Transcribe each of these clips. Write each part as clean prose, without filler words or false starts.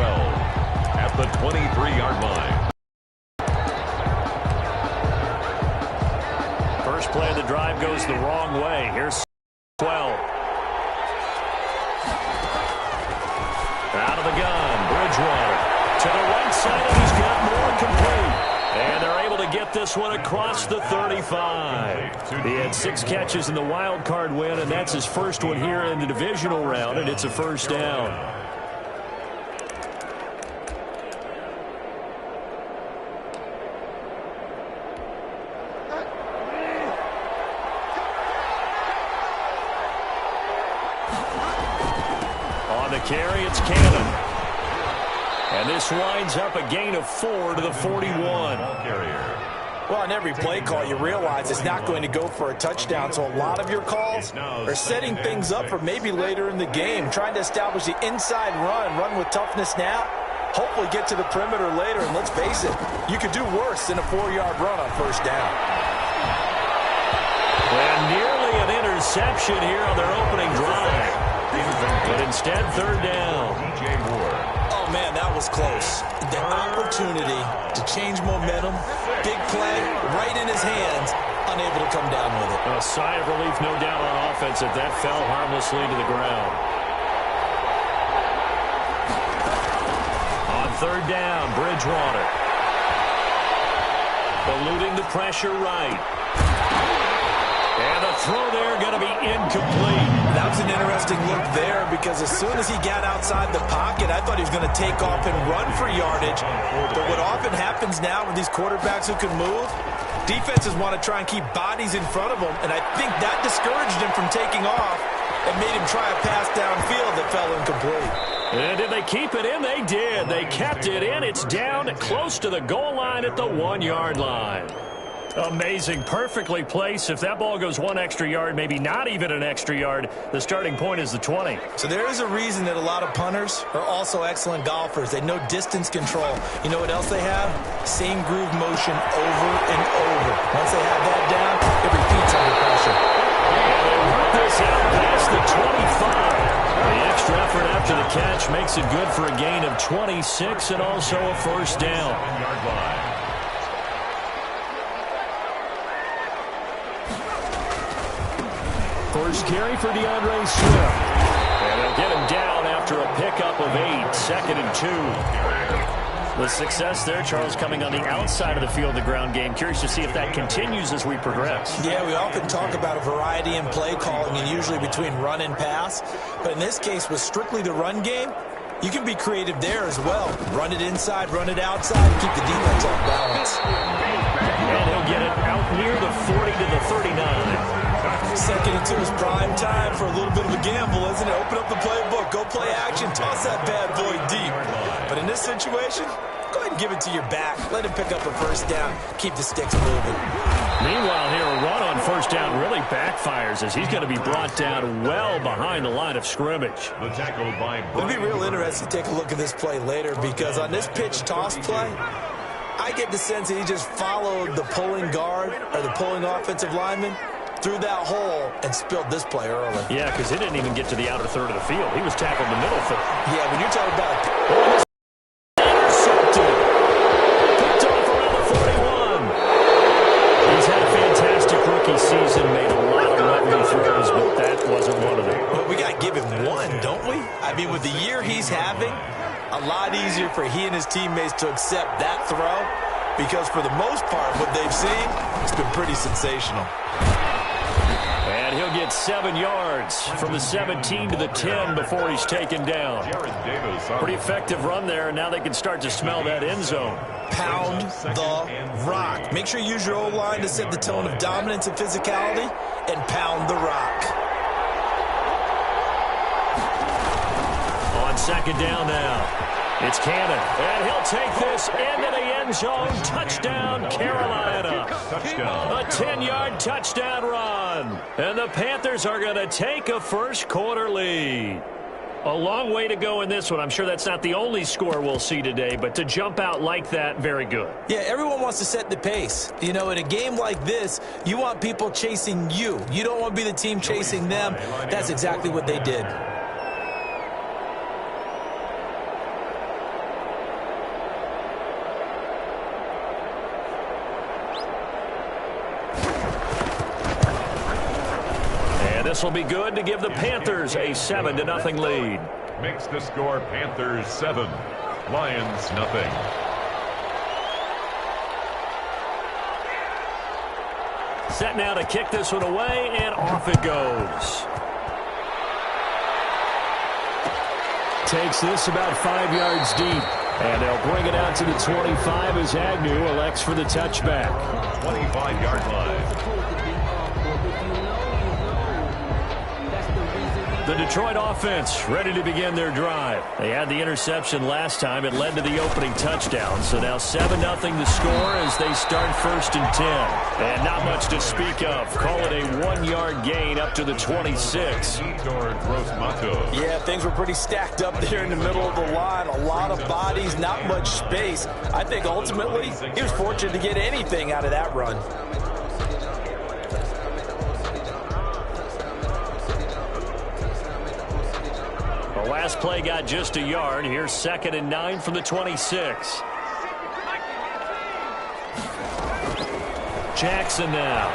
12 at the 23-yard line. First play of the drive goes the wrong way. Here's 12. Out of the gun, Bridgewater to the right side, and he's got more complete. And they're able to get this one across the 35. He had 6 catches in the wild card win, and that's his first one here in the divisional round, and it's a first down. On the carry, it's Cannon. And this winds up a gain of 4 to the 41. Well, on every play call, you realize it's not going to go for a touchdown. So a lot of your calls are setting things up for maybe later in the game, trying to establish the inside run with toughness now, hopefully get to the perimeter later. And let's face it, you could do worse than a 4-yard run on first down. And nearly an interception here on their opening drive. But instead, third down. Oh, man, that was close. The opportunity to change momentum, big play, right in his hands, unable to come down with it. A sigh of relief, no doubt, on offense that fell harmlessly to the ground. On third down, Bridgewater. Eluding the pressure right. And the throw there going to be incomplete. That was an interesting look there because as soon as he got outside the pocket, I thought he was going to take off and run for yardage. But what often happens now with these quarterbacks who can move, defenses want to try and keep bodies in front of them, and I think that discouraged him from taking off and made him try a pass downfield that fell incomplete. And did they keep it in? They did. They kept it in. It's down close to the goal line at the 1-yard line. Amazing. Perfectly placed. If that ball goes 1 extra yard, maybe not even an extra yard, the starting point is the 20. So there is a reason that a lot of punters are also excellent golfers. They know distance control. You know what else they have? Same groove motion over and over. Once they have that down, it repeats under pressure. And they work this out past the 25. The extra effort after the catch makes it good for a gain of 26 and also a first down. First carry for DeAndre Swift. And they'll get him down after a pickup of 8. 2nd and 2. The success there, Charles, coming on the outside of the field, the ground game. Curious to see if that continues as we progress. Yeah, we often talk about a variety in play calling and usually between run and pass. But in this case, with strictly the run game, you can be creative there as well. Run it inside, run it outside, keep the defense off balance. And he'll get it out near the 40 to the 39. 2nd and 2 is prime time for a little bit of a gamble, isn't it? Open up the playbook, go play action, toss that bad boy deep. But in this situation, go ahead and give it to your back. Let him pick up a first down, keep the sticks moving. Meanwhile, here a run on first down really backfires as he's going to be brought down well behind the line of scrimmage. It'll be real interesting to take a look at this play later because on this pitch toss play, I get the sense that he just followed the pulling guard or the pulling offensive lineman through that hole and spilled this play early. Yeah, because he didn't even get to the outer third of the field. He was tackled in the middle third. Yeah, when you're talking about intercepted. Picked off around the 41. He's had a fantastic rookie season, made a lot of lovely throws, but that wasn't one of them. But we got to give him one, don't we? I mean, with the year he's having, a lot easier for he and his teammates to accept that throw because for the most part, what they've seen, it's been pretty sensational. And he'll get 7 yards from the 17 to the 10 before he's taken down. Pretty effective run there, and now they can start to smell that end zone. Pound the rock. Make sure you use your O-line to set the tone of dominance and physicality, and pound the rock. On 2nd down now. It's Cannon, and he'll take this into the end zone. Touchdown, Carolina. A 10-yard touchdown run. And the Panthers are going to take a first-quarter lead. A long way to go in this one. I'm sure that's not the only score we'll see today, but to jump out like that, very good. Yeah, everyone wants to set the pace. You know, in a game like this, you want people chasing you. You don't want to be the team chasing them. That's exactly what they did. this will be good to give the Panthers a 7-0 lead. Makes the score Panthers 7, Lions nothing. Set now to kick this one away, and off it goes. Takes this about 5 yards deep. And they'll bring it out to the 25 as Agnew elects for the touchback. 25-yard line. The Detroit offense ready to begin their drive. They had the interception last time. It led to the opening touchdown. So now 7-0 the score as they start 1st and 10. And not much to speak of. Call it a 1-yard gain up to the 26. Yeah, things were pretty stacked up there in the middle of the line. A lot of bodies, not much space. I think ultimately he was fortunate to get anything out of that run. The last play got just a yard. Here's 2nd and 9 from the 26. Jackson now.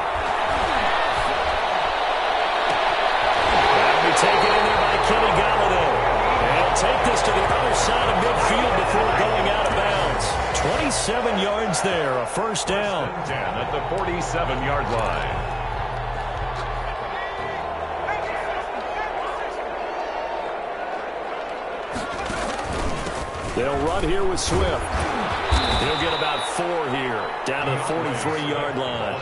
That'll be taken in there by Kenny Golladay. And he'll take this to the other side of midfield before going out of bounds. 27 yards there, a 1st down. 10 at the 47-yard line. They'll run here with Swift. He'll get about 4 here, down to the 43-yard line.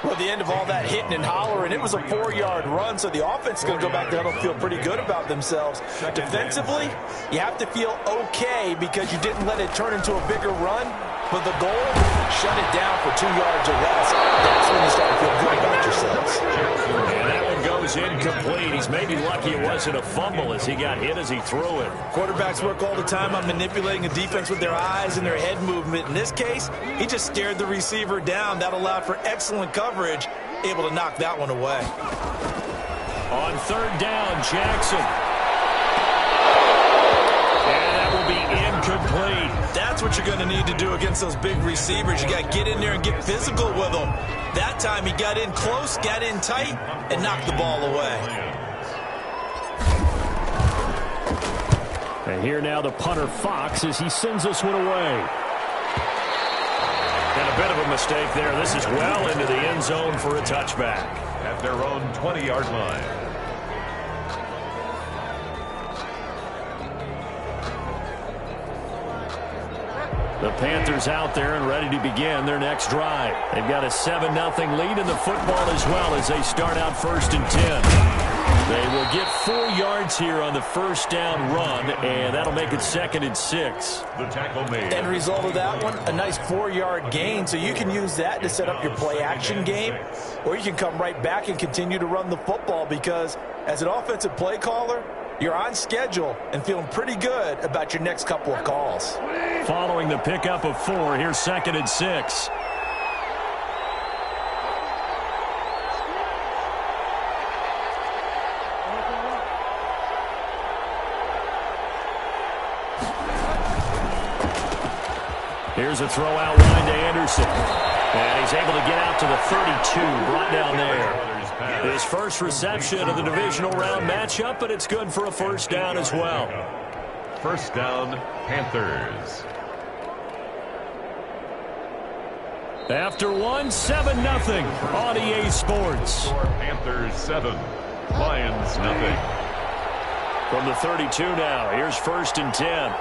Well, at the end of all that hitting and hollering, it was a 4-yard run, so the offense is going to go back there and feel pretty good about themselves. Defensively, you have to feel okay because you didn't let it turn into a bigger run, but the goal, shut it down for 2 yards or less. That's when you start to feel good about yourselves. And that one goes incomplete. He's maybe lucky it wasn't a fumble as he got hit as he threw it. Quarterbacks work all the time on manipulating a defense with their eyes and their head movement. In this case, he just stared the receiver down. That allowed for excellent coverage, able to knock that one away. On 3rd down, Jackson. And that will be incomplete. That's what you're going to need to do against those big receivers. You got to get in there and get physical with them. That time he got in close, got in tight, and knocked the ball away. And here now the punter Fox as he sends this one away. And a bit of a mistake there. This is well into the end zone for a touchback. At their own 20-yard line. The Panthers out there and ready to begin their next drive. They've got a 7-0 lead in the football as well as they start out 1st and 10. They will get 4 yards here on the 1st down run, and that'll make it 2nd and 6. The tackle made. End result of that one, a nice 4-yard gain, so you can use that to set up your play-action game, or you can come right back and continue to run the football because as an offensive play caller, you're on schedule and feeling pretty good about your next couple of calls. Following the pickup of 4, here's 2nd and 6. Here's a throw out wide to Anderson. And he's able to get out to the 32, brought down there. His first reception of the divisional round matchup, but it's good for a 1st down as well. 1st down, Panthers. After 7-0 on EA Sports. Panthers 7, Lions nothing. From the 32 now, here's 1st and 10.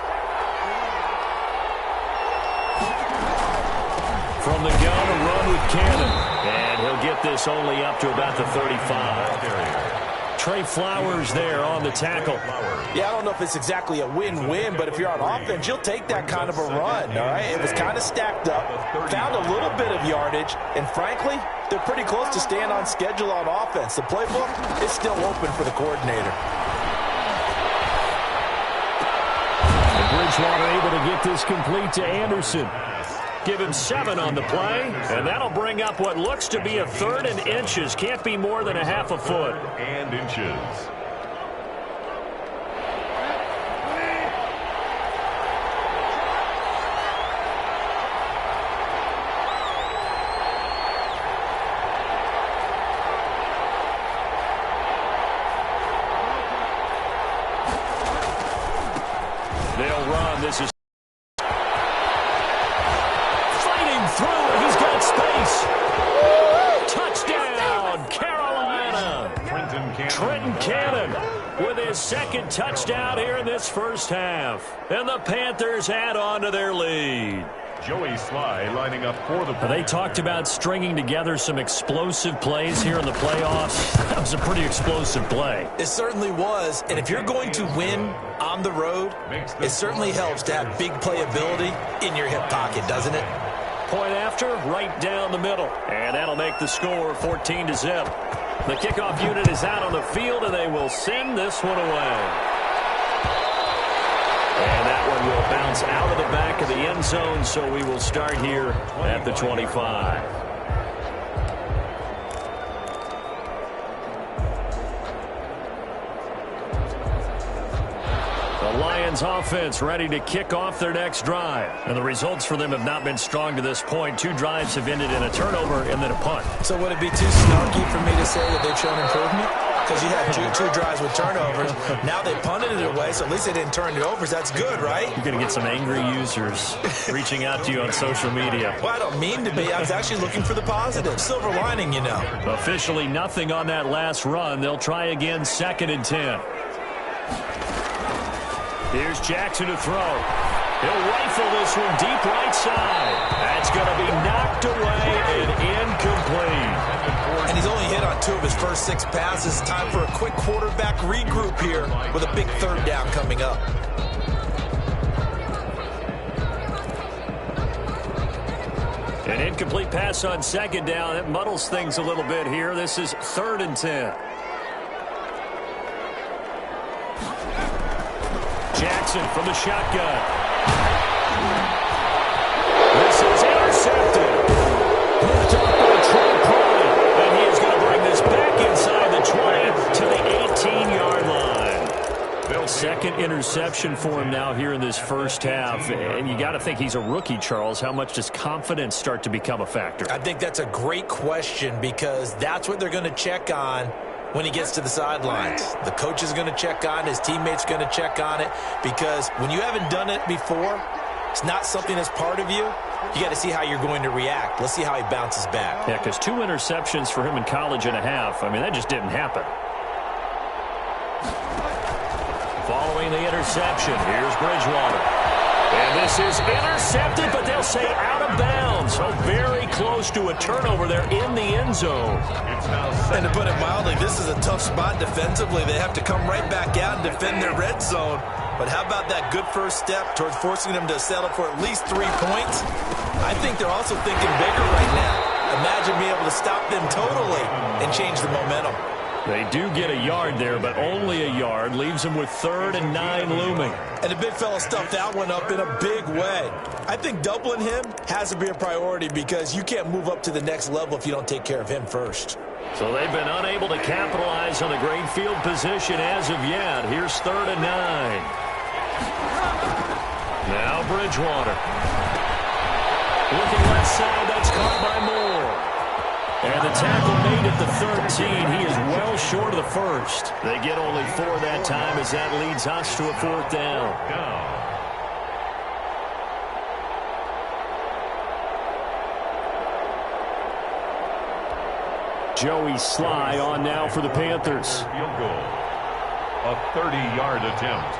From the gun, a run with Cannon. And he'll get this only up to about the 35. Trey Flowers there on the tackle. Yeah, I don't know if it's exactly a win-win, but if you're on offense, you'll take that kind of a run, all right? It was kind of stacked up, found a little bit of yardage, and frankly, they're pretty close to staying on schedule on offense. The playbook is still open for the coordinator. And Bridgewater able to get this complete to Anderson. Give him 7 on the play, and that'll bring up what looks to be a 3rd and inches. Can't be more than a half a foot. And inches. They'll run. This is fighting through. He's got space. Touchdown, Carolina. Trenton Cannon with his second touchdown here in this first half. And the Panthers add on to their lead. Joey Sly lining up for the They talked about stringing together some explosive plays here in the playoffs. That was a pretty explosive play. It certainly was. And if you're going to win on the road, it certainly helps to have big playability in your hip pocket, doesn't it? Point after, right down the middle. And that'll make the score 14-0. The kickoff unit is out on the field, and they will send this one away. And that one will bounce out of the back of the end zone, so we will start here at the 25. The Lions offense ready to kick off their next drive. And the results for them have not been strong to this point. 2 drives have ended in a turnover and then a punt. So would it be too snarky for me to say that they've shown improvement? Because you had two drives with turnovers. Now they punted it away, so at least they didn't turn it over. So that's good, right? You're going to get some angry users reaching out to you on social media. Well, I don't mean to be. I was actually looking for the positive. Silver lining, you know. Officially nothing on that last run. They'll try again, 2nd and 10. Here's Jackson to throw. He'll rifle this one deep right side. That's going to be knocked away and incomplete. And he's only hit on 2 of his first 6 passes. Time for a quick quarterback regroup here with a big 3rd down coming up. An incomplete pass on 2nd down. It muddles things a little bit here. This is 3rd and 10. Jackson from the shotgun. This is intercepted. Picked up by Trey Prime. And he is going to bring this back inside the 20 to the 18-yard line. 2nd interception for him now here in this first half. And you got to think he's a rookie, Charles. How much does confidence start to become a factor? I think that's a great question because that's what they're going to check on when he gets to the sidelines. The coach is going to check on it. His teammates are going to check on it because when you haven't done it before, it's not something that's part of you. You got to see how you're going to react. Let's see how he bounces back. Yeah, because 2 interceptions for him in college and a half. I mean, that just didn't happen. Following the interception, here's Bridgewater. And this is intercepted, but they'll say out of bounds. So very close to a turnover there in the end zone. And to put it mildly, this is a tough spot defensively. They have to come right back out and defend their red zone. But how about that good first step towards forcing them to settle for at least 3 points? I think they're also thinking bigger right now. Imagine being able to stop them totally and change the momentum. They do get a yard there, but only a yard. Leaves them with 3rd and 9 looming. And the big fella stuffed that one up in a big way. I think doubling him has to be a priority because you can't move up to the next level if you don't take care of him first. So they've been unable to capitalize on the great field position as of yet. Here's 3rd and 9. Now Bridgewater. Looking left side, that's caught by Moore. And the tackle made at the 13. He is well short of the first. They get only 4 that time as that leads us to a 4th down. Joey Sly on now for the Panthers. Field goal. A 30-yard attempt.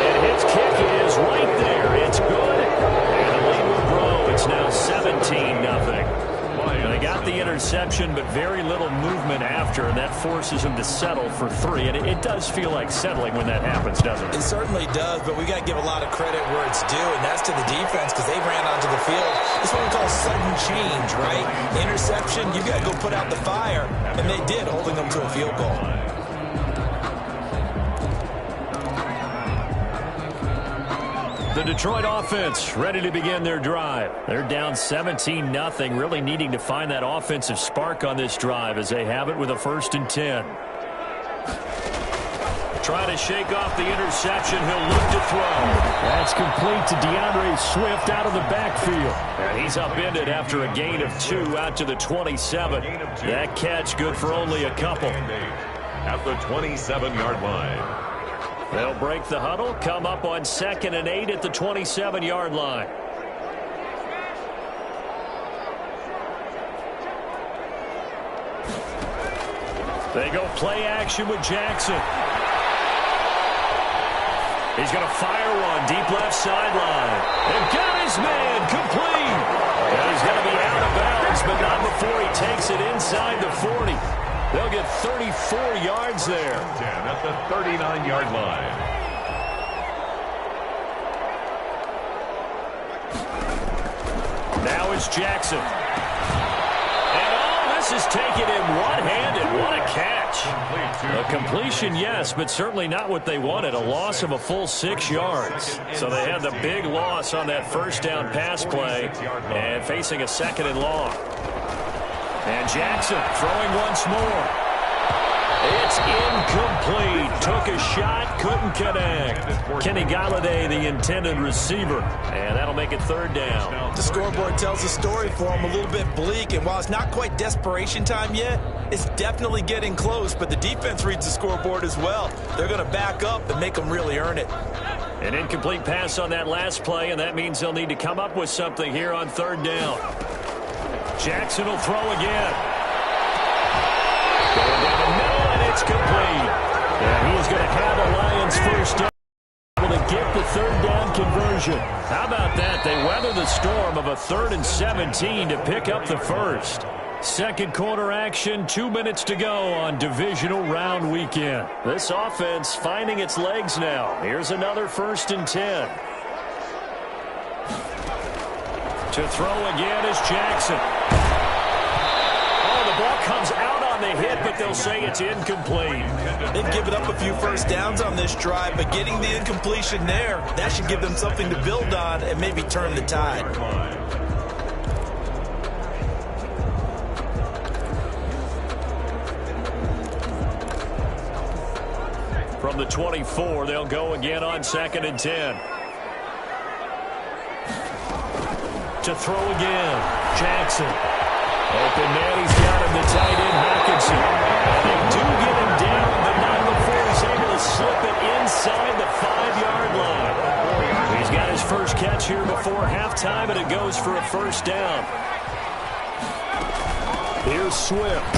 And his kick is right there. It's good. And the lead will grow. It's now 17-0. They got the interception, but very little movement after, and that forces him to settle for 3. And it does feel like settling when that happens, doesn't it? It certainly does, but we got to give a lot of credit where it's due, and that's to the defense because they ran onto the field. This is what we call sudden change, right? Interception, you got to go put out the fire, and they did, holding them to a field goal. The Detroit offense ready to begin their drive. They're down 17-0, really needing to find that offensive spark on this drive as they have it with a 1st and 10. trying to shake off the interception. He'll look to throw. That's complete to DeAndre Swift out of the backfield. And he's upended after a gain of 2 out to the 27. That catch good for only a couple. At the 27-yard line. They'll break the huddle, come up on 2nd and 8 at the 27-yard line. They go play action with Jackson. He's going to fire one deep left sideline. And got his man complete. And he's going to be out of bounds, but not before he takes it inside the 40. They'll get 34 yards there. 10 at the 39-yard line. Now it's Jackson. And all this is taken in one-handed. What a catch. A completion, yes, but certainly not what they wanted. A loss of a full 6 yards. So they had the big loss on that first down pass play and facing a 2nd and long. And Jackson throwing once more. It's incomplete. Took a shot, couldn't connect. Kenny Golladay, the intended receiver. And that'll make it 3rd down. The scoreboard tells the story for him, a little bit bleak. And while it's not quite desperation time yet, it's definitely getting close. But the defense reads the scoreboard as well. They're going to back up and make them really earn it. An incomplete pass on that last play, and that means they'll need to come up with something here on 3rd down. Jackson will throw again. Going down the middle, and it's complete. And he's going to have a Lions first down. Able to get the 3rd down conversion. How about that? They weather the storm of a 3rd and 17 to pick up the first. 2nd quarter action, 2 minutes to go on divisional round weekend. This offense finding its legs now. Here's another 1st and 10. To throw again is Jackson. Oh, the ball comes out on the hit, but they'll say it's incomplete. They've given up a few first downs on this drive, but getting the incompletion there, that should give them something to build on and maybe turn the tide. From the 24, they'll go again on 2nd and 10. To throw again, Jackson. Open man, he's got him, the tight end, Hockenson. And they do get him down, but not before he's able to slip it inside the 5-yard line. He's got his first catch here before halftime, and it goes for a 1st down. Here's Swift.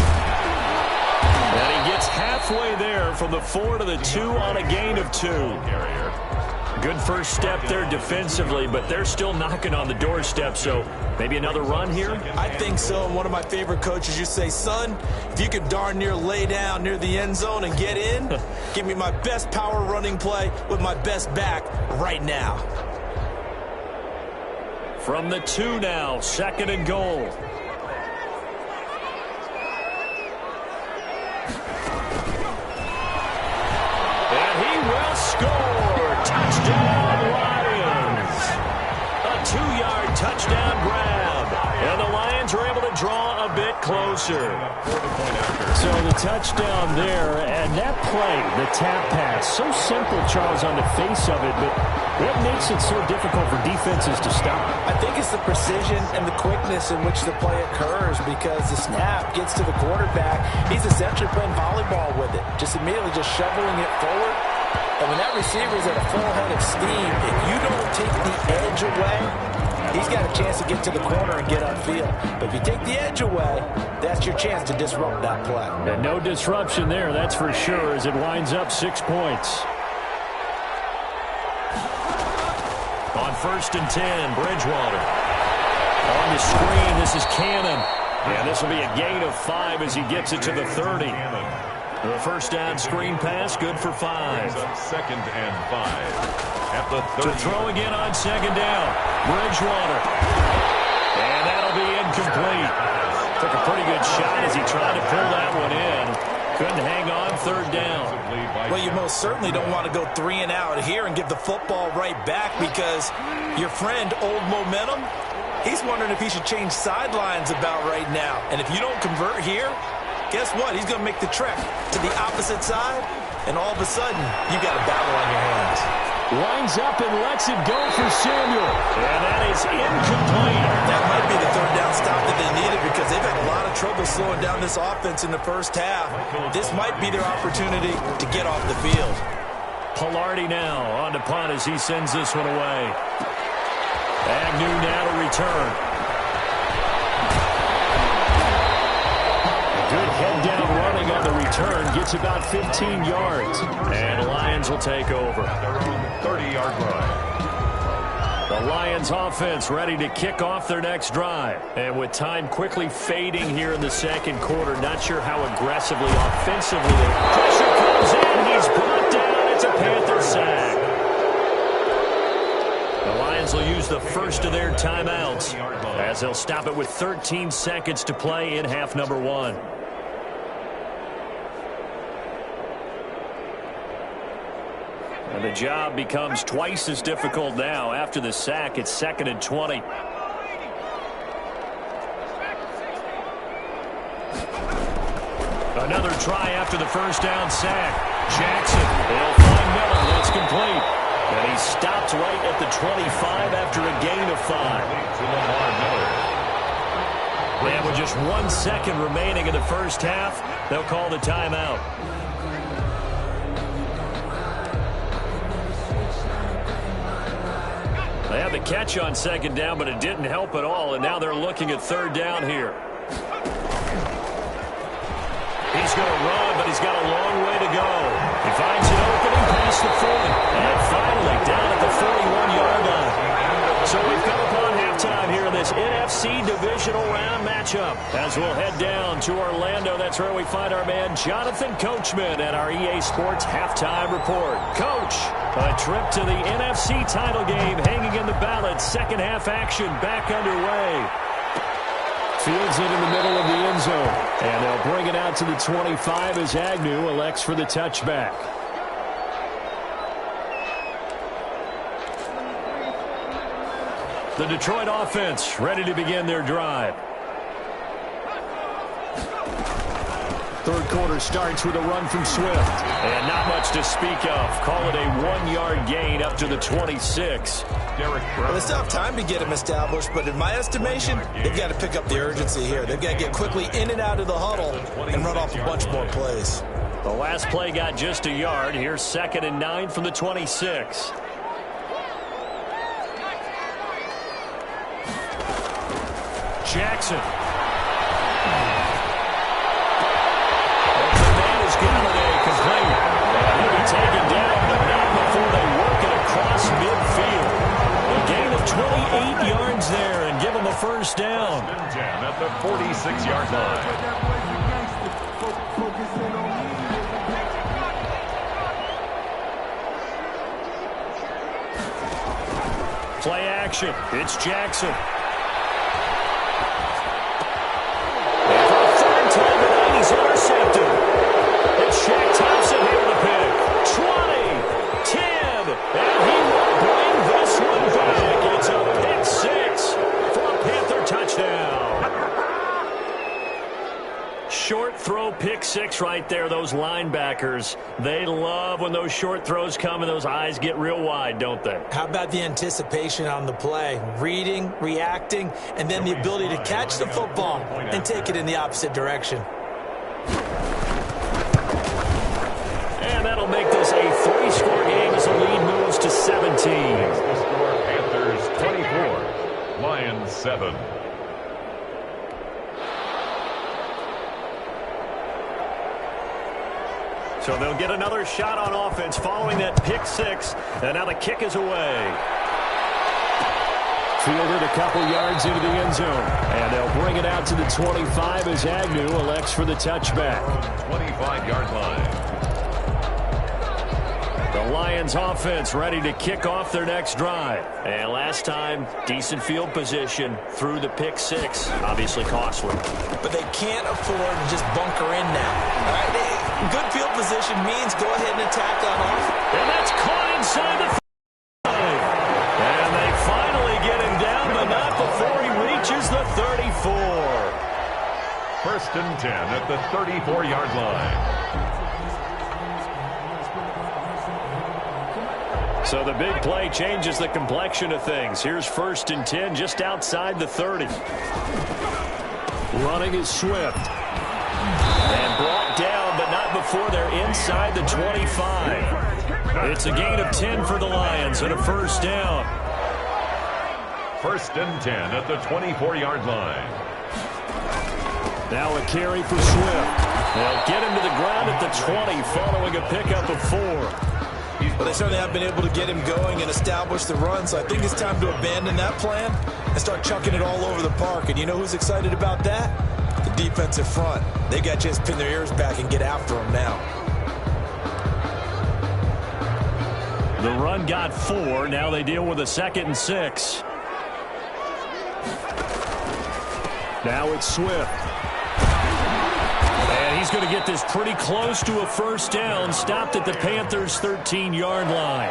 And he gets halfway there from the 4 to the 2 on a gain of 2. Good first step there defensively, but they're still knocking on the doorstep, so maybe another run here? I think so. And one of my favorite coaches used to say, son, if you could darn near lay down near the end zone and get in, give me my best power running play with my best back right now. From the 2 now, 2nd and goal. And he will score. Touchdown, Lions. A 2-yard touchdown grab. And the Lions are able to draw a bit closer. So the touchdown there, and that play, the tap pass, so simple, Charles, on the face of it, but what makes it so difficult for defenses to stop? I think it's the precision and the quickness in which the play occurs, because the snap gets to the quarterback. He's essentially playing volleyball with it, just immediately just shoveling it forward. And when that receiver is at a full head of steam, if you don't take the edge away, he's got a chance to get to the corner and get upfield. But if you take the edge away, that's your chance to disrupt that play. And no disruption there, that's for sure, as it winds up 6 points. On 1st and 10, Bridgewater. On the screen, this is Cannon. And this will be a gain of 5 as he gets it to the 30. The 1st down screen pass, good for 5. 2nd and 5. At the 30. To throw again on 2nd down, Bridgewater. And that'll be incomplete. Took a pretty good shot as he tried to pull that one in. Couldn't hang on, 3rd down. Well, you most certainly don't want to go 3 and out here and give the football right back, because your friend, Old Momentum, he's wondering if he should change sidelines about right now. And if you don't convert here, guess what? He's going to make the trek to the opposite side, and all of a sudden, you got a battle on your hands. Lines up and lets it go for Samuel. And that is incomplete. That might be the third down stop that they needed because they've had a lot of trouble slowing down this offense in the first half. This might be their opportunity to get off the field. Palardy now on to punt as he sends this one away. Agnew now to return. Good head-down running on the return. Gets about 15 yards. And Lions will take over. 30-yard line. The Lions offense ready to kick off their next drive. And with time quickly fading here in the second quarter, not sure how aggressively, offensively. Pressure comes in. He's brought down. It's a Panther sack. The Lions will use the first of their timeouts as they'll stop it with 13 seconds to play in half number 1. And the job becomes twice as difficult now. After the sack, it's 2nd and 20. Another try after the first down sack. Jackson, they'll find Miller. That's complete. And he stopped right at the 25 after a gain of 5. And with just 1 second remaining in the first half, they'll call the timeout. They had the catch on 2nd down, but it didn't help at all, and now they're looking at 3rd down here. He's going to run, but he's got a long way to go. He finds an opening past the 40, and finally down at the 41-yard line. So we've come upon halftime here in this NFC Divisional Round matchup. As we'll head down to Orlando, that's where we find our man Jonathan Coachman at our EA Sports Halftime Report. Coach, a trip to the NFC title game hanging in the balance. Second half action back underway. Fields it in the middle of the end zone. And they'll bring it out to the 25 as Agnew elects for the touchback. The Detroit offense ready to begin their drive. Third quarter starts with a run from Swift. And not much to speak of. Call it a 1-yard gain up to the 26. Well, they still have time to get him established, but in my estimation, they've got to pick up the urgency here. They've got to get quickly in and out of the huddle and run off a bunch more plays. The last play got just a yard. Here's 2nd and 9 from the 26. Jackson. The man is Galladay complete. And he'll be taken down, but not before they work it across midfield. A gain of 28 yards there and give him a first down. At the 46-yard line. Play action. It's Jackson. He's intercepted. It's Shaq Thompson here with a pick. 20, 10, and he will bring this one back. It's a pick 6 for a Panther touchdown. Short throw pick 6 right there. Those linebackers, they love when those short throws come and those eyes get real wide, don't they? How about the anticipation on the play? Reading, reacting, and then the ability to catch the football and take it in the opposite direction. And that'll make this a 3-score game as the lead moves to 17. The score, Panthers 24, Lions 7. So they'll get another shot on offense following that pick 6. And now the kick is away. Fielded a couple yards into the end zone. And they'll bring it out to the 25 as Agnew elects for the touchback. 25-yard line. The Lions offense ready to kick off their next drive. And last time, decent field position through the pick 6. Obviously costly. But they can't afford to just bunker in now. All right? Good field position means go ahead and attack on off. And that's caught inside the 5. And they finally get him down, but not before he reaches the 34. First First and 10 at the 34-yard line. So the big play changes the complexion of things. Here's first and 10 just outside the 30. Running is Swift. And brought down, but not before they're inside the 25. It's a gain of 10 for the Lions and a first down. First and 10 at the 24-yard line. Now a carry for Swift. They'll get him to the ground at the 20 following a pickup of 4. Well, they certainly have been able to get him going and establish the run, so I think it's time to abandon that plan and start chucking it all over the park. And you know who's excited about that? The defensive front. They got a chance to pin their ears back and get after him now. The run got 4. Now they deal with a 2nd and 6. Now it's Swift. And he's going to get this pretty close to a first down. Stopped at the Panthers' 13-yard line.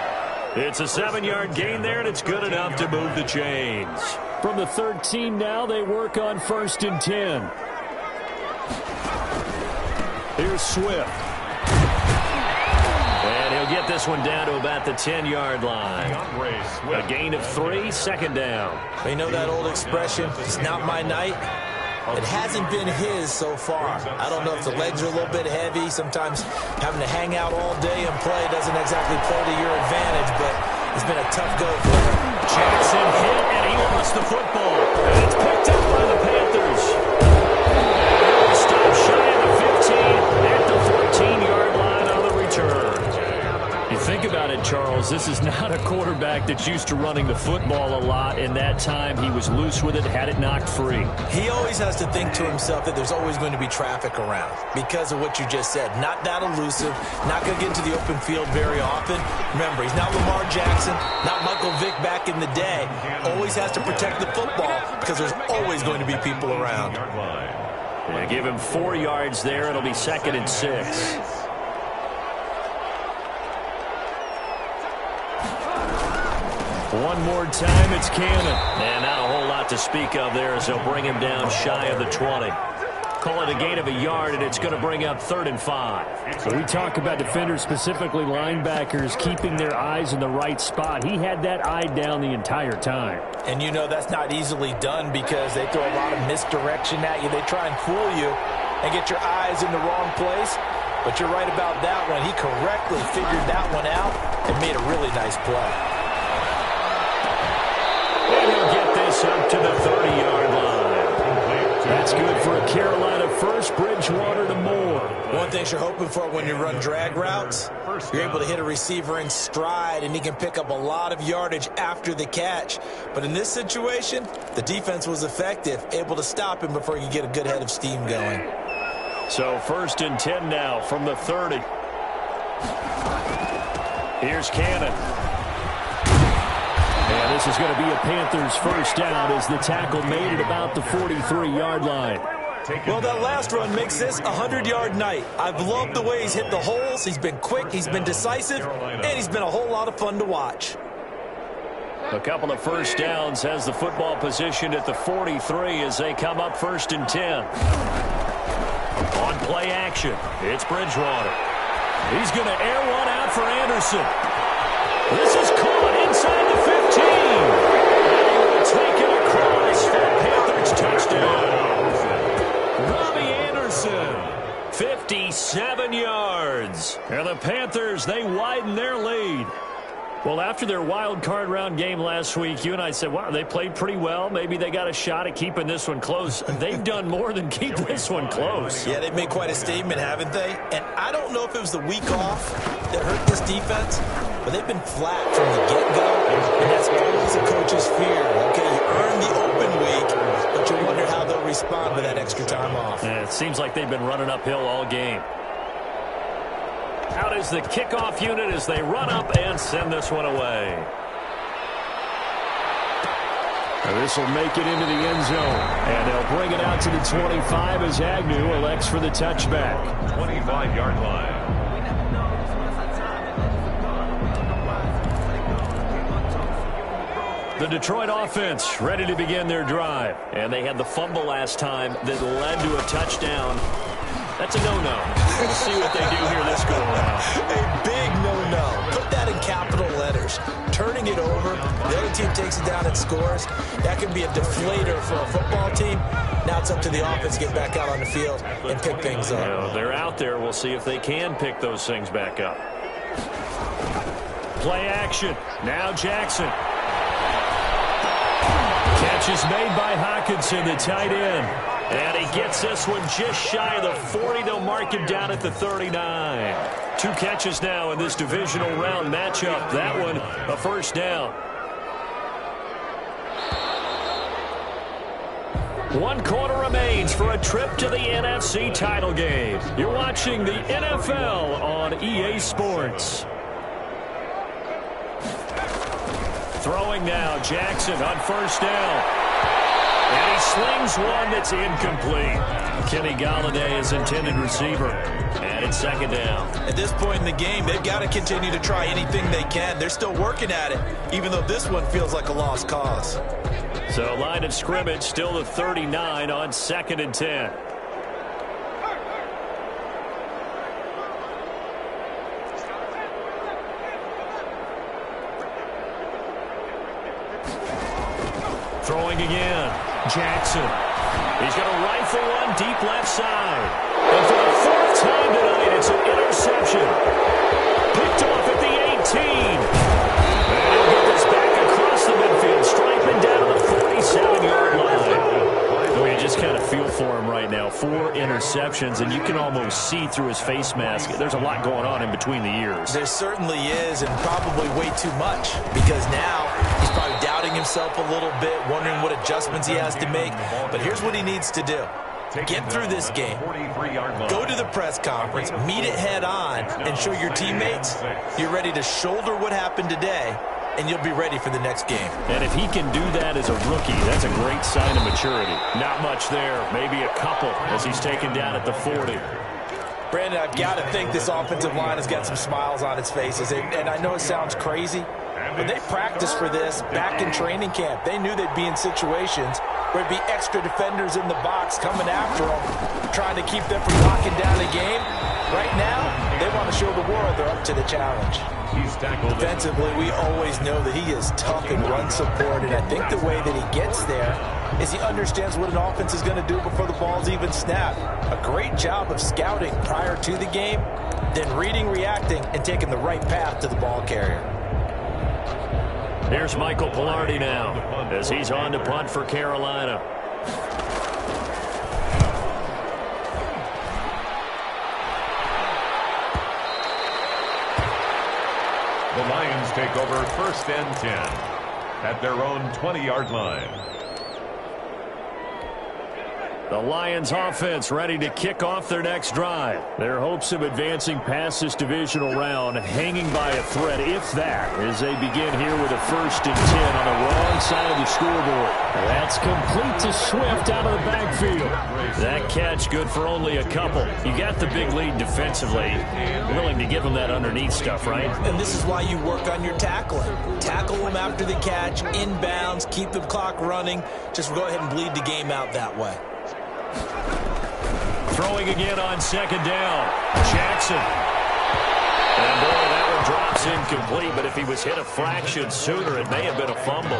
It's a 7-yard gain there, and it's good enough to move the chains. From the 13 now, they work on first and 10. Here's Swift. And he'll get this one down to about the 10-yard line. A gain of 3, 2nd down. You know that old expression, it's not my night? It hasn't been his so far. I don't know if the legs are a little bit heavy. Sometimes having to hang out all day and play doesn't exactly play to your advantage, but it's been a tough go for him. Jackson hit, and he lost the football. And it's picked up by the Panthers. Stop shy of the 15 at the 14-yard line on the return. You think about it, Charles, this is not a quarterback that's used to running the football a lot. In that time, he was loose with it, had it knocked free. He always has to think to himself that there's always going to be traffic around because of what you just said. Not that elusive, not going to get into the open field very often. Remember, he's not Lamar Jackson, not Michael Vick back in the day. Always has to protect the football because there's always going to be people around. Yeah, give him 4 yards there. It'll be 2nd and 6. One more time, it's Cannon. And not a whole lot to speak of there as they'll bring him down shy of the 20. Call it a gain of a yard, and it's going to bring up 3rd and 5. So we talk about defenders, specifically linebackers, keeping their eyes in the right spot. He had that eye down the entire time. And you know that's not easily done because they throw a lot of misdirection at you. They try and fool you and get your eyes in the wrong place. But you're right about that one. He correctly figured that one out and made a really nice play. And he'll get this up to the 30-yard line. That's good for a Carolina first. Bridgewater to Moore. One thing you're hoping for when you run drag routes, you're able to hit a receiver in stride, and he can pick up a lot of yardage after the catch. But in this situation, the defense was effective, able to stop him before he could get a good head of steam going. So 1st and 10 now from the 30. Here's Cannon. And this is going to be a Panthers first down as the tackle made at about the 43-yard line. Well, that last run makes this a 100-yard night. I've loved the way he's hit the holes. He's been quick, he's been decisive, and he's been a whole lot of fun to watch. A couple of first downs has the football positioned at the 43 as they come up 1st and 10. On play action, it's Bridgewater. He's going to air one out for Anderson. This is caught inside the 15. And he will take it across for a Panthers touchdown. Robbie Anderson, 57 yards. And the Panthers, they widen their lead. Well, after their wild card round game last week, you and I said, wow, they played pretty well. Maybe they got a shot at keeping this one close. They've done more than keep this one close. Yeah, they've made quite a statement, haven't they? And I don't know if it was the week off that hurt this defense, but they've been flat from the get-go, and that's always a coach's fear. Okay, you earn the open week, but you wonder how they'll respond with that extra time off. Yeah, it seems like they've been running uphill all game. Out is the kickoff unit as they run up and send this one away. This will make it into the end zone. And they'll bring it out to the 25 as Agnew elects for the touchback. 25-yard line. The Detroit offense ready to begin their drive. And they had the fumble last time that led to a touchdown. That's a no-no. We'll see what they do here this go-around. A big no-no. Put that in capital letters. Turning it over, the other team takes it down and scores. That can be a deflator for a football team. Now it's up to the offense to get back out on the field and pick things up. Well, they're out there. We'll see if they can pick those things back up. Play action. Now Jackson. Catch is made by Hockenson, the tight end. And he gets this one just shy of the 40. They'll mark him down at the 39. 2 catches now in this divisional round matchup. That one, a first down. 1 quarter remains for a trip to the NFC title game. You're watching the NFL on EA Sports. Throwing now, Jackson on first down. And he slings one that's incomplete. Kenny Golladay is intended receiver. And it's second down. At this point in the game, they've got to continue to try anything they can. They're still working at it, even though this one feels like a lost cause. So line of scrimmage still the 39 on 2nd and 10. Throwing again. Jackson. He's going to rifle one deep left side. And for the 4th time tonight, it's an interception. Picked off at the 18. And he'll get this back across the midfield, striping down to the 47-yard line. Well, you just kind of feel for him right now. 4 interceptions, and you can almost see through his face mask. There's a lot going on in between the ears. There certainly is, and probably way too much, because now he's probably doubting himself a little bit, wondering what adjustments he has to make. But here's what he needs to do. Get through this game. Go to the press conference, meet it head on, and show your teammates you're ready to shoulder what happened today, and you'll be ready for the next game. And if he can do that as a rookie, that's a great sign of maturity. Not much there, maybe a couple as he's taken down at the 40. Brandon, I've got to think this offensive line has got some smiles on its faces. And I know it sounds crazy, but they practiced for this back in training camp. They knew they'd be in situations where there'd be extra defenders in the box coming after them, trying to keep them from locking down the game. Right now, they want to show the world they're up to the challenge. Defensively, we always know that he is tough in run support, and I think the way that he gets there is he understands what an offense is going to do before the ball's even snapped. A great job of scouting prior to the game, then reading, reacting, and taking the right path to the ball carrier. Here's Michael Palardy now as he's on to punt for Carolina. The Lions take over 1st and 10 at their own 20-yard line. The Lions offense ready to kick off their next drive. Their hopes of advancing past this divisional round hanging by a thread, if that, as they begin here with a 1st and 10 on the wrong side of the scoreboard. That's complete to Swift out of the backfield. That catch good for only a couple. You got the big lead defensively. Willing to give them that underneath stuff, right? And this is why you work on your tackling. Tackle them after the catch, inbounds, keep the clock running. Just go ahead and bleed the game out that way. Throwing again on 2nd down. Jackson. And boy, that one drops incomplete, but if he was hit a fraction sooner, it may have been a fumble.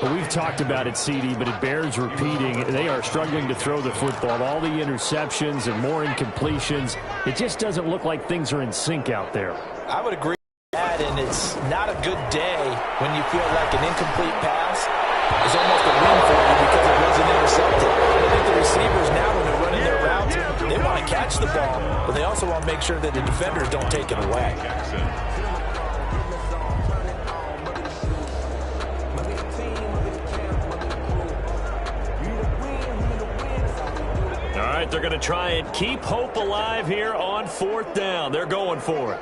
Well, we've talked about it, CD, but it bears repeating. They are struggling to throw the football. All the interceptions and more incompletions. It just doesn't look like things are in sync out there. I would agree with that, and it's not a good day when you feel like an incomplete pass is almost a win for you because it wasn't intercepted. I think the receivers now, when they're running their routes, they want to catch the ball, but they also want to make sure that the defenders don't take it away. All right, they're going to try and keep hope alive here on 4th down. They're going for it.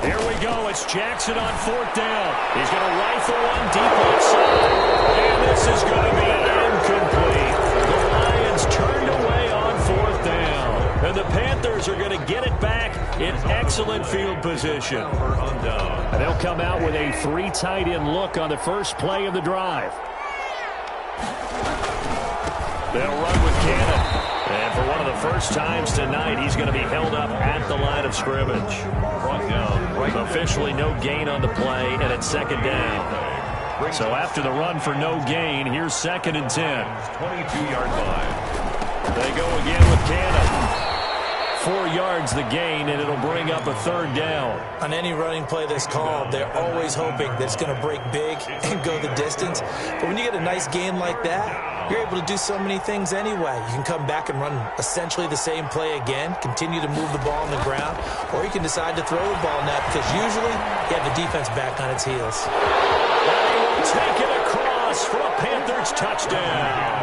Here we go. It's Jackson on 4th down. He's going to rifle one deep left side. And this is going to be incomplete. The Lions turned away on 4th down. And the excellent field position. And they'll come out with a 3 tight end look on the first play of the drive. They'll run with Cannon. And for one of the first times tonight, he's going to be held up at the line of scrimmage. Brought down. Officially no gain on the play, and it's second down. So after the run for no gain, here's 2nd and 10. 22-yard line. They go again with Cannon. 4 yards the gain, and it'll bring up a 3rd down. On any running play that's called, they're always hoping that it's going to break big and go the distance. But when you get a nice gain like that, you're able to do so many things anyway. You can come back and run essentially the same play again, continue to move the ball on the ground, or you can decide to throw the ball net because usually you have the defense back on its heels. They will take it across for a Panthers touchdown.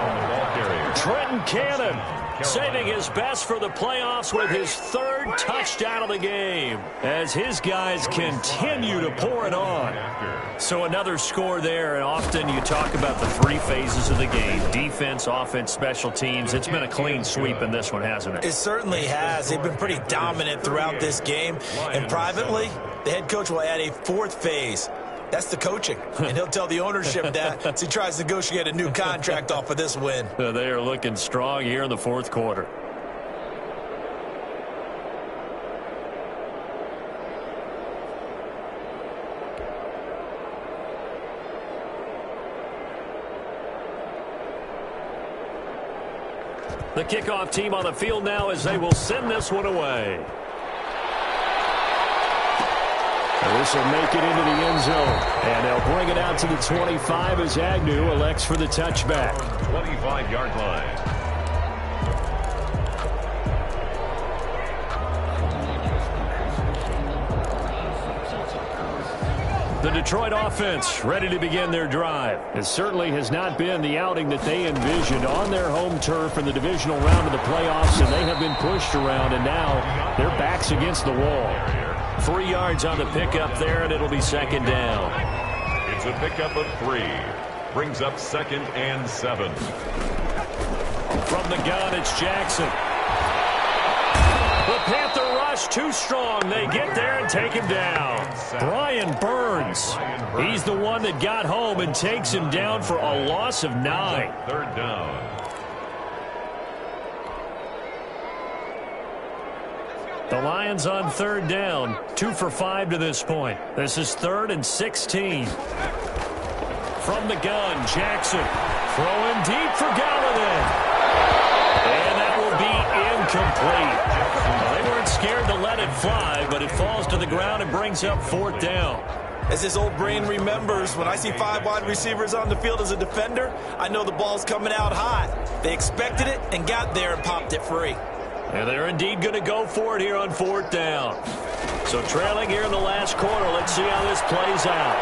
Trenton Cannon saving his best for the playoffs with his 3rd touchdown of the game as his guys continue to pour it on. So another score there, and often you talk about the 3 phases of the game: defense, offense, special teams. It's been a clean sweep in this one, hasn't it? It certainly has. They've been pretty dominant throughout this game, and privately, the head coach will add a 4th phase. That's the coaching, and he'll tell the ownership that as he tries to negotiate a new contract off of this win. They are looking strong here in the 4th quarter. The kickoff team on the field now as they will send this one away. This will make it into the end zone. And they'll bring it out to the 25 as Agnew elects for the touchback. 25-yard line. The Detroit offense ready to begin their drive. It certainly has not been the outing that they envisioned on their home turf in the divisional round of the playoffs, and they have been pushed around, and now their backs against the wall. 3 yards on the pickup there, and it'll be 2nd down. It's a pickup of 3. Brings up 2nd and 7. From the gun, it's Jackson. The Panther rush too strong. They get there and take him down. Brian Burns. He's the one that got home and takes him down for a loss of 9. 3rd down. The Lions on 3rd down. 2 for 5 to this point. This is 3rd and 16. From the gun, Jackson. Throwing deep for Galladay. And that will be incomplete. Well, they weren't scared to let it fly, but it falls to the ground and brings up 4th down. As his old brain remembers, when I see 5 wide receivers on the field as a defender, I know the ball's coming out hot. They expected it and got there and popped it free. And they're indeed going to go for it here on 4th down. So trailing here in the last quarter, let's see how this plays out.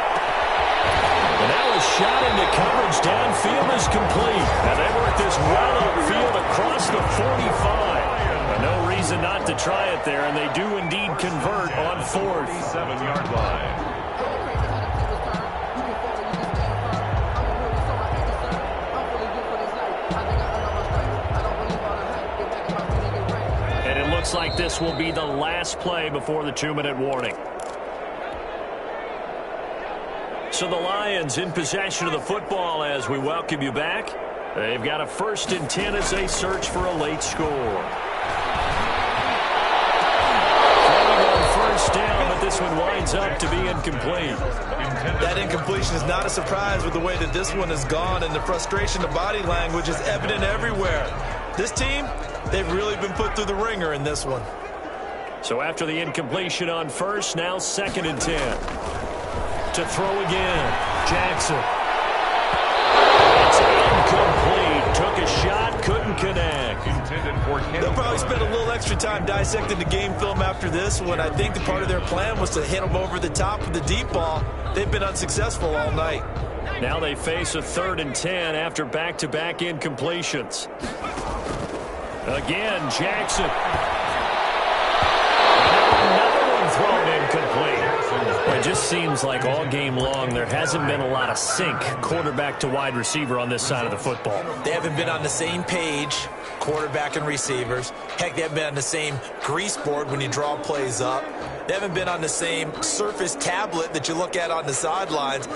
And that was shot into coverage. Downfield is complete. And they work this well upfield across the 45. No reason not to try it there, and they do indeed convert on 4th. 7-yard line. Looks like this will be the last play before the 2-minute warning. So the Lions in possession of the football as we welcome you back. They've got a 1st and 10 as they search for a late score. Throwing on 1st down, but this one winds up to be incomplete. That incompletion is not a surprise with the way that this one has gone, and the frustration of body language is evident everywhere. This team, they've really been put through the ringer in this one. So after the incompletion on 1st, now 2nd and 10. To throw again, Jackson. It's incomplete. Took a shot, couldn't connect. They'll probably spend a little extra time dissecting the game film after this one. I think the part of their plan was to hit them over the top with the deep ball. They've been unsuccessful all night. Now they face a 3rd and 10 after back-to-back incompletions. Again, Jackson. Another one thrown incomplete. And just seems like all game long there hasn't been a lot of sync quarterback to wide receiver on this side of the football. They haven't been on the same page, quarterback and receivers. Heck, they haven't been on the same grease board when you draw plays up. They haven't been on the same Surface tablet that you look at on the sidelines.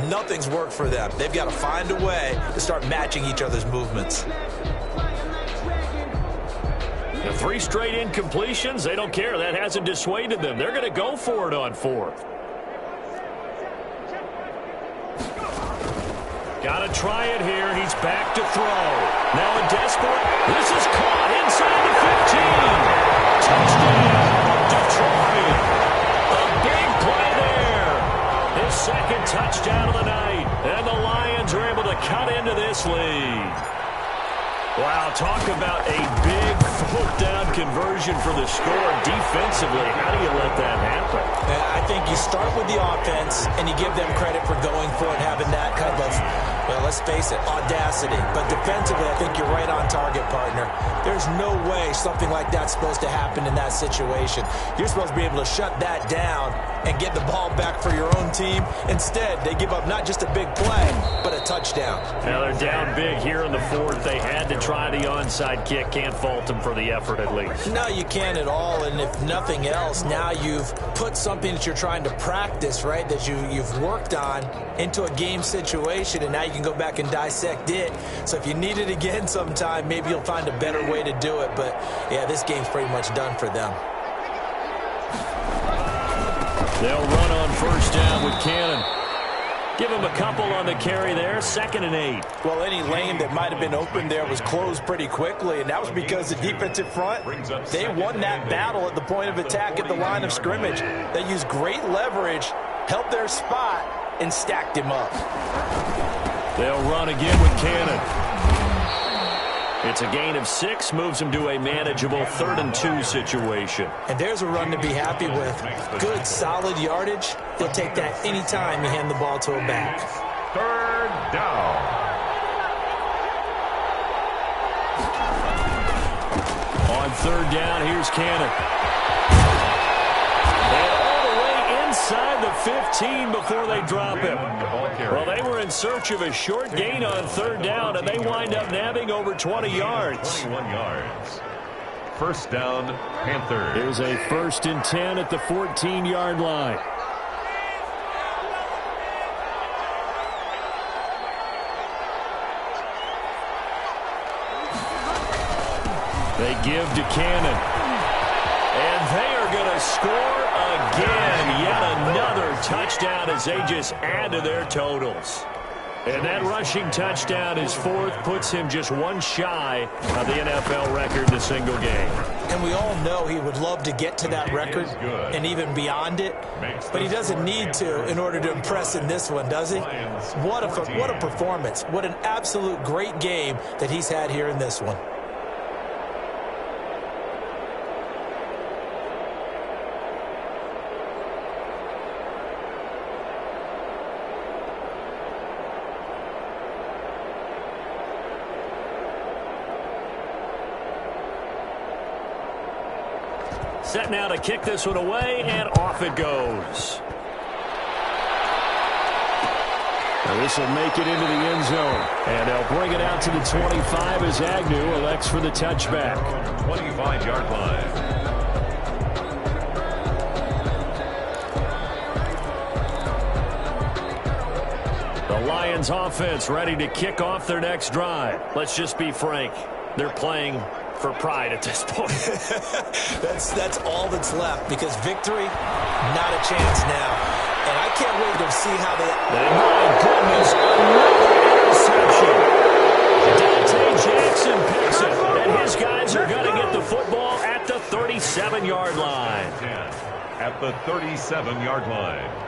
Nothing's worked for them. They've got to find a way to start matching each other's movements. The 3 straight incompletions, they don't care. That hasn't dissuaded them. They're going to go for it on 4th. Got to try it here. He's back to throw. Now a desperate. This is caught inside the 15. Touchdown, Detroit. A big play there. His second touchdown of the night. And the Lions are able to cut into this lead. Wow, talk about a big 4th down conversion for the score. Defensively, how do you let that happen? I think you start with the offense, and you give them credit for going for it, having that kind of, well, let's face it, audacity. But defensively, I think you're right on target, partner. There's no way something like that's supposed to happen in that situation. You're supposed to be able to shut that down and get the ball back for your own team. Instead, they give up not just a big play, but a touchdown. Now they're down big here in the 4th. They had to try the onside kick. Can't fault them for the effort, at least. No, you can't at all. And if nothing else, now you've put something that you're trying to practice, right, that you've worked on into a game situation, and now you can go back and dissect it. So if you need it again sometime, maybe you'll find a better way to do it. But, yeah, this game's pretty much done for them. They'll run on 1st down with Cannon. Give him a couple on the carry there. 2nd and 8. Well, any lane that might have been open there was closed pretty quickly, and that was because the defensive front, they won that battle at the point of attack at the line of scrimmage. They used great leverage, held their spot, and stacked him up. They'll run again with Cannon. It's a gain of 6, moves him to a manageable 3rd and 2 situation. And there's a run to be happy with. Good, solid yardage. He'll take that anytime you hand the ball to a back. 3rd down. On 3rd down, here's Cannon. And all the way inside the 15 before they drop him. Well, they were in search of a short gain on 3rd down, and they wind up nabbing over 20 yards. 21 yards. 1st down, Panthers. Here's a 1st and 10 at the 14-yard line. They give to Cannon. And they are going to score again. Yet another touchdown as they just add to their totals. And that rushing touchdown, his 4th, puts him just 1 shy of the NFL record in a single game. And we all know he would love to get to that record and even beyond it, but he doesn't need to in order to impress in this one, does he? What a performance. What an absolute great game that he's had here in this one. Set now to kick this one away, and off it goes. Now this will make it into the end zone. And they'll bring it out to the 25 as Agnew elects for the touchback. 25-yard line. The Lions offense ready to kick off their next drive. Let's just be frank. They're playing for pride at this point. That's all that's left, because victory, not a chance now. And I can't wait to see how they... And my goodness, another interception. Dante Jackson picks it, and his guys are going to get the football at the 37-yard line. At the 37-yard line.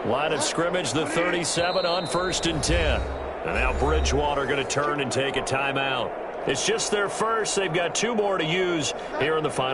Line of scrimmage, the 37 on 1st and 10. And now Bridgewater going to turn and take a timeout. It's just their first. They've got 2 more to use here in the final.